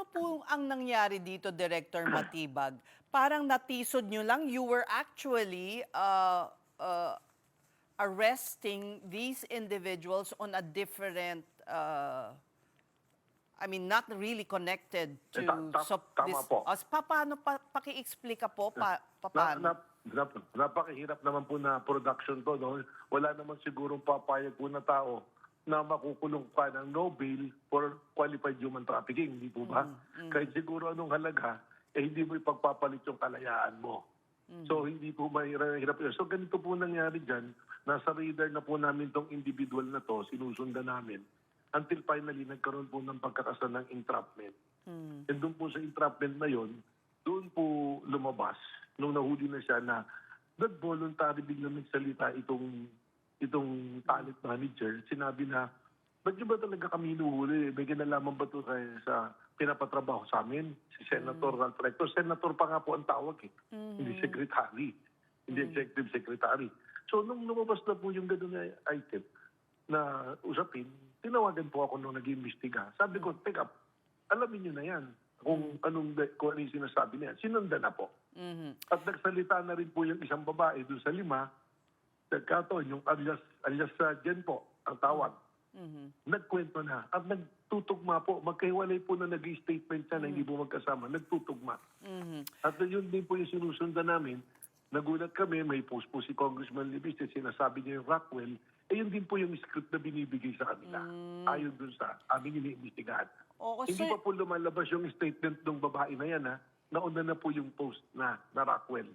ano po ang nangyari dito, Director Matibag? Parang natisod nyo lang, you were actually arresting these individuals on a different, I mean, not really connected to Tama this. po. Paano, paki-explica po, Na, paano? na, napakahirap naman po na production to. No? Wala naman sigurong papayag po na tao na makukulong pa ng no bail for qualified human trafficking. Hindi po ba? Kahit siguro anong halaga, hindi mo ipagpapalit yung kalayaan mo. So hindi po mahirap yun. So ganito po nangyari dyan. Nasa radar na po namin tong individual na to, sinusundan namin. Until finally nagkaroon po ng pagkakasa ng entrapment. And doon po sa entrapment na yon, doon po lumabas nung nahuli na siya na nag-voluntary biglang nagsalita itong talent manager. Sinabi na, ba't nyo ba talaga kami hinuhuli? May kinalaman ba ito sa pinapatrabaho sa amin? Si Senator Ralph Recto. Senator pa nga po ang tawag eh. Hindi secretary. Hindi executive secretary. So nung lumabas na po yung gano'n na item na usapin, tinawagan po ako nung nag-iimbestiga. Sabi ko, teka, alamin nyo na yan kung anong yung sinasabi niya. Sinundan na po. At nagsalita na rin po yung isang babae doon sa 5. Nagkataon, yung alias Jen po, ang tawag. Nagkwento na. At nagtutugma po. Magkahiwalay po na nag-statement siya na hindi po magkasama. Nagtutugma. At yun din po yung sinusundan namin. Nagulat kami, may post po si Congressman Libis, sinasabi niya yung Rockwell. Yun din po yung script na binibigay sa kanila. Ayon dun sa aming iniimbestigahan. Hindi pa po lumalabas yung statement ng babae na yan, ha? Nauna na po yung post na Rockwell.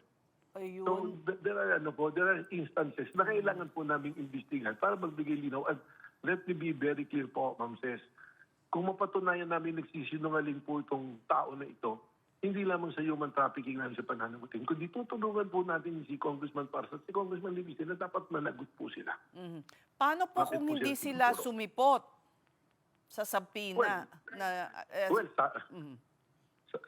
Ayun. So, there are instances na kailangan po namin imbestigahan para magbigay linaw. And let me be very clear po, Ma'am Ces. Kung mapatunayan namin nagsisinungaling po itong tao na ito, hindi lamang sa human trafficking na sa pananagutin, kundi tutulungan po natin si Congressman Parsat, si Congressman Libis, na dapat managot po sila. Paano po Bakit kung po hindi sila sila sumipot sa sabina?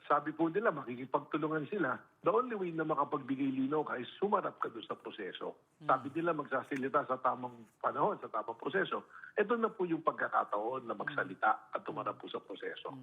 Sabi po nila, makikipagtulungan sila. The only way na makapagbigay linaw ka is sumarap ka doon sa proseso. Sabi nila, magsasalita sa tamang panahon, sa tamang proseso. Ito na po yung pagkakataon na magsalita at tumarap po sa proseso.